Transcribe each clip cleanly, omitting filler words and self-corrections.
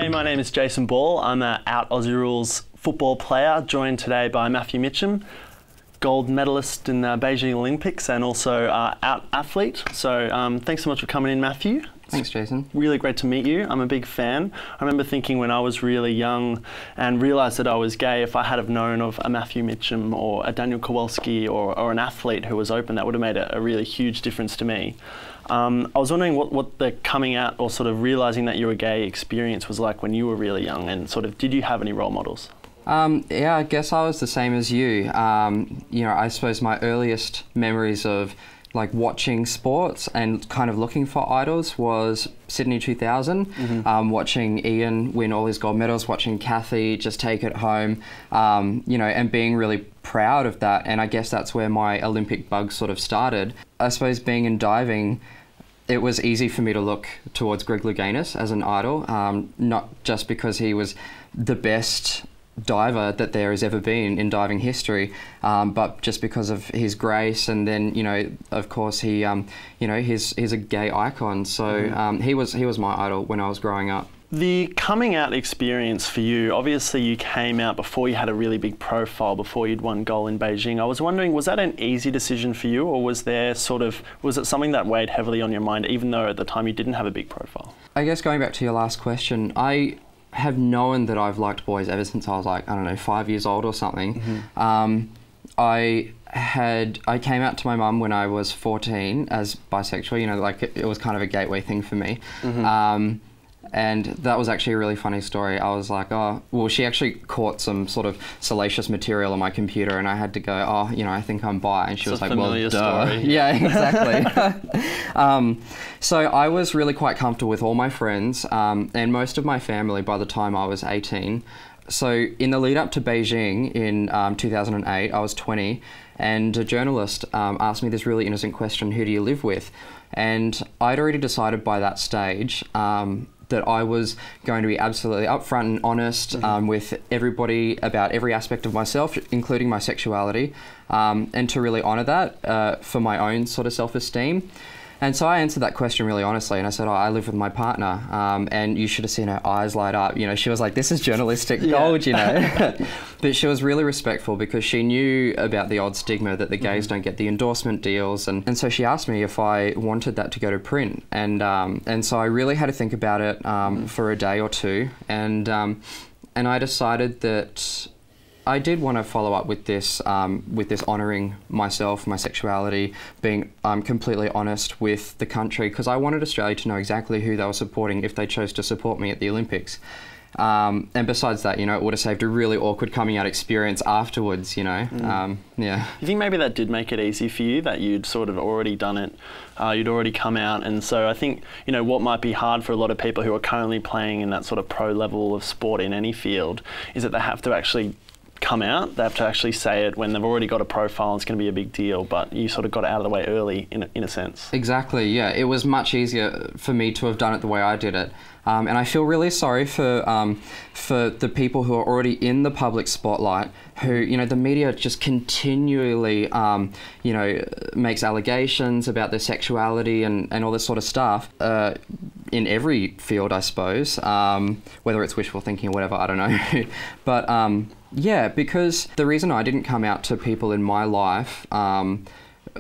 Hey, my name is Jason Ball. I'm an out Aussie Rules football player, joined today by Matthew Mitcham, gold medalist in the Beijing Olympics and also out athlete. So thanks so much for coming in, Matthew. Thanks, Jason. Really great to meet you. I'm a big fan. I remember thinking when I was really young and realised that I was gay, if I had have known of a Matthew Mitcham or a Daniel Kowalski or an athlete who was open, that would have made a really huge difference to me. I was wondering what the coming out or sort of realising that you were gay experience was like when you were really young, and sort of did you have any role models? Yeah, I guess I was the same as you. You know, I suppose my earliest memories of like watching sports and kind of looking for idols was Sydney 2000, watching Ian win all his gold medals, watching Kathy just take it home, you know, and being really proud of that. And I guess that's where my Olympic bug sort of started. I suppose being in diving, it was easy for me to look towards Greg Louganis as an idol, not just because he was the best diver that there has ever been in diving history, but just because of his grace, and then, you know, of course he, you know, he's a gay icon, so he was my idol when I was growing up. The coming out experience for you, obviously you came out before you had a really big profile, before you'd won gold in Beijing. I was wondering, was that an easy decision for you, or was it something that weighed heavily on your mind, even though at the time you didn't have a big profile? I guess going back to your last question, I have known that I've liked boys ever since I was like, I don't know, 5 years old or something. I came out to my mum when I was 14 as bisexual, you know, like it was kind of a gateway thing for me. And that was actually a really funny story. I was like, oh, well, she actually caught some sort of salacious material on my computer, and I had to go, oh, you know, I think I'm bi. And she was like, well, duh. Story. Yeah, exactly. So I was really quite comfortable with all my friends and most of my family by the time I was 18. So in the lead up to Beijing in 2008, I was 20, and a journalist asked me this really innocent question, who do you live with? And I'd already decided by that stage that I was going to be absolutely upfront and honest with everybody about every aspect of myself, including my sexuality, and to really honour that for my own sort of self-esteem. And so I answered that question really honestly, and I said, oh, I live with my partner, and you should have seen her eyes light up. You know, she was like, this is journalistic gold, you know. But she was really respectful because she knew about the odd stigma that the gays don't get the endorsement deals. And so she asked me if I wanted that to go to print. And so I really had to think about it for a day or two. And I decided that I did want to follow up with this honouring myself, my sexuality, being completely honest with the country, because I wanted Australia to know exactly who they were supporting if they chose to support me at the Olympics. And besides that, you know, it would have saved a really awkward coming out experience afterwards, you know. Yeah. You think maybe that did make it easy for you, that you'd sort of already done it, you'd already come out, and so I think, you know, what might be hard for a lot of people who are currently playing in that sort of pro level of sport in any field is that they have to actually come out, they have to actually say it when they've already got a profile. It's going to be a big deal, but you sort of got it out of the way early in a sense. Exactly, yeah. It was much easier for me to have done it the way I did it. And I feel really sorry for the people who are already in the public spotlight, who, you know, the media just continually, you know, makes allegations about their sexuality and all this sort of stuff in every field, I suppose, whether it's wishful thinking or whatever, I don't know. But yeah, because the reason I didn't come out to people in my life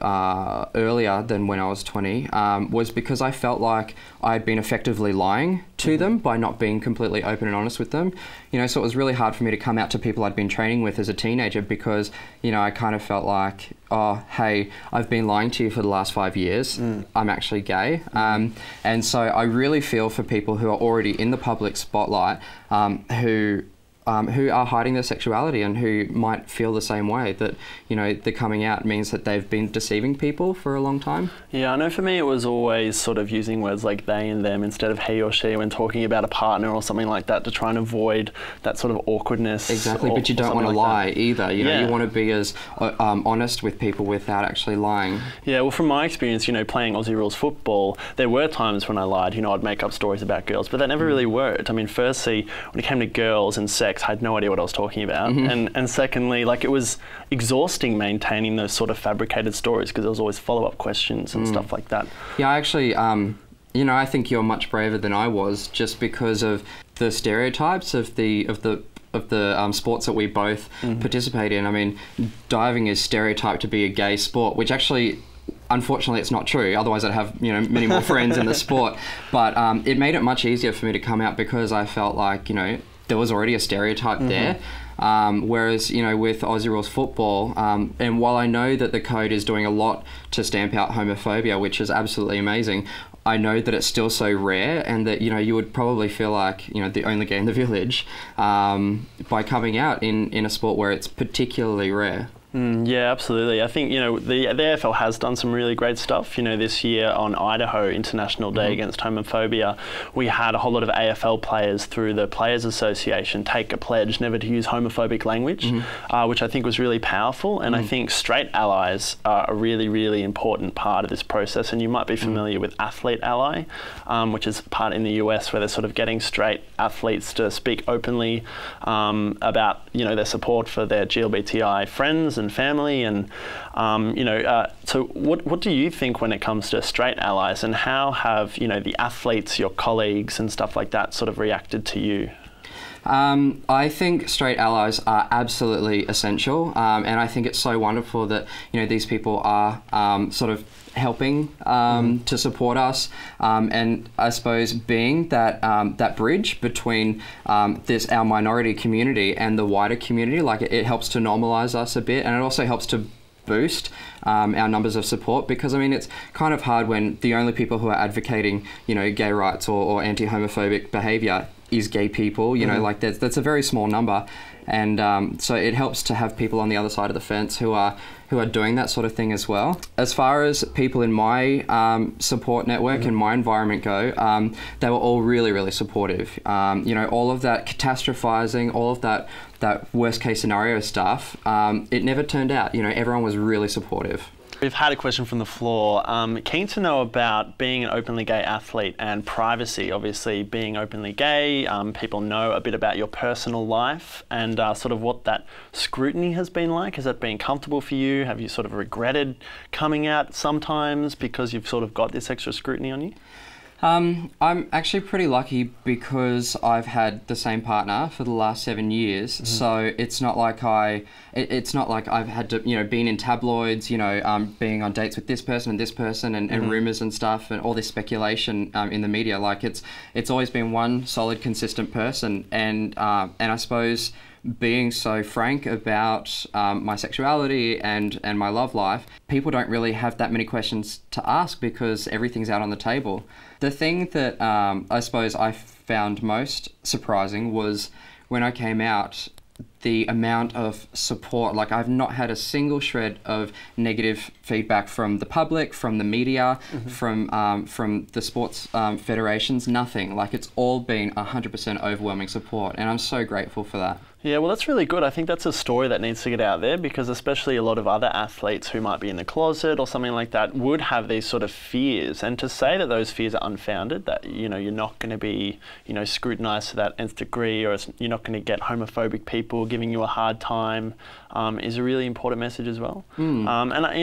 earlier than when I was 20 was because I felt like I'd been effectively lying to them by not being completely open and honest with them. You know, so it was really hard for me to come out to people I'd been training with as a teenager because, you know, I kind of felt like, oh, hey, I've been lying to you for the last 5 years. I'm actually gay. And so I really feel for people who are already in the public spotlight who are hiding their sexuality and who might feel the same way, that, you know, the coming out means that they've been deceiving people for a long time. Yeah, I know for me it was always sort of using words like they and them instead of he or she when talking about a partner or something like that to try and avoid that sort of awkwardness. Exactly, but you don't want to lie either. You know, you want to be as honest with people without actually lying. Yeah, well, from my experience, you know, playing Aussie Rules football, there were times when I lied. You know, I'd make up stories about girls, but that never really worked. I mean, firstly, when it came to girls and sex, I had no idea what I was talking about. And secondly, like, it was exhausting maintaining those sort of fabricated stories because there was always follow-up questions and stuff like that. Yeah, I actually, you know, I think you're much braver than I was just because of the stereotypes of the sports that we both participate in. I mean, diving is stereotyped to be a gay sport, which actually, unfortunately, it's not true. Otherwise, I'd have many more friends in the sport. But it made it much easier for me to come out because I felt like there was already a stereotype there. Whereas with Aussie Rules football, and while I know that the code is doing a lot to stamp out homophobia, which is absolutely amazing, I know that it's still so rare, and that you would probably feel like the only gay in the village by coming out in a sport where it's particularly rare. Yeah, absolutely. I think, the AFL has done some really great stuff. This year on Idaho International Day Against Homophobia, we had a whole lot of AFL players through the Players Association take a pledge never to use homophobic language, which I think was really powerful. And I think straight allies are a really, really important part of this process. And you might be familiar with Athlete Ally, which is part in the US where they're sort of getting straight athletes to speak openly about, their support for their GLBTI friends and family, and so what do you think when it comes to straight allies, and how have the athletes, your colleagues and stuff like that, sort of reacted to you? I think straight allies are absolutely essential, and I think it's so wonderful that these people are sort of helping to support us, and I suppose being that bridge between our minority community and the wider community. Like it helps to normalise us a bit, and it also helps to boost our numbers of support, because I mean it's kind of hard when the only people who are advocating gay rights or anti-homophobic behaviour is gay people. Like that's a very small number, and so it helps to have people on the other side of the fence who are doing that sort of thing as well. As far as people in my support network and my environment go, they were all really, really supportive. All of that catastrophizing, all of that worst case scenario stuff, it never turned out. Everyone was really supportive. We've had a question from the floor. Keen to know about being an openly gay athlete and privacy. Obviously, being openly gay, people know a bit about your personal life and sort of what that scrutiny has been like. Has that been comfortable for you? Have you sort of regretted coming out sometimes because you've sort of got this extra scrutiny on you? I'm actually pretty lucky because I've had the same partner for the last 7 years. So it's not like I've had to, been in tabloids, being on dates with this person and rumors and stuff and all this speculation in the media. Like it's always been one solid, consistent person, and I suppose being so frank about my sexuality and my love life, people don't really have that many questions to ask because everything's out on the table. The thing that I suppose I found most surprising was when I came out, the amount of support. Like I've not had a single shred of negative feedback from the public, from the media, from the sports federations, nothing. Like it's all been 100% overwhelming support, and I'm so grateful for that. Yeah, well, that's really good. I think that's a story that needs to get out there, because especially a lot of other athletes who might be in the closet or something like that would have these sort of fears. And to say that those fears are unfounded, that, you're not going to be, scrutinised to that nth degree, or you're not going to get homophobic people giving you a hard time, is a really important message as well. And,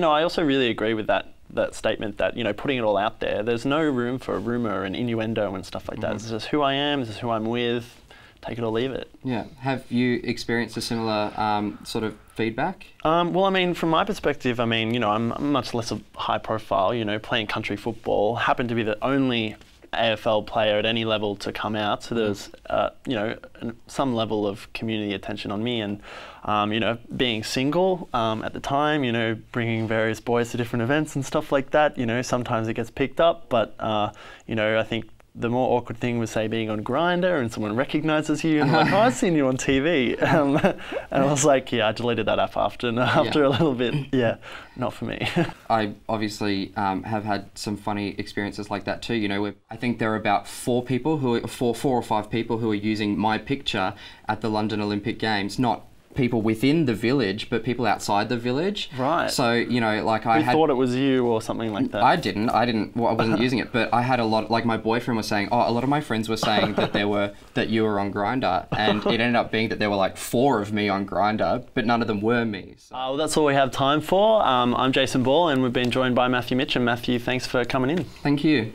I also really agree with that statement that, putting it all out there, there's no room for rumour and innuendo and stuff like that. This is who I am, this is who I'm with. Take it or leave it. Yeah. Have you experienced a similar sort of feedback? Well, I mean, from my perspective, I'm much less of high profile, playing country football. Happened to be the only AFL player at any level to come out. So there's, some level of community attention on me. And, being single at the time, bringing various boys to different events and stuff like that, sometimes it gets picked up. But, I think the more awkward thing was, say, being on Grindr and someone recognises you and like, oh, I've seen you on TV. And I was like, yeah, I deleted that app after a little bit. Yeah, not for me. I obviously have had some funny experiences like that too. I think there are about four or five people who are using my picture at the London Olympic Games, not people within the village, but people outside the village. Right. So, like I thought it was you or something like that. I wasn't using it, but I had a lot, like my boyfriend was saying, a lot of my friends were saying that you were on Grindr, and it ended up being that there were like 4 of me on Grindr, but none of them were me. So. Well, that's all we have time for. I'm Jason Ball, and we've been joined by Matthew Mitcham. Matthew, thanks for coming in. Thank you.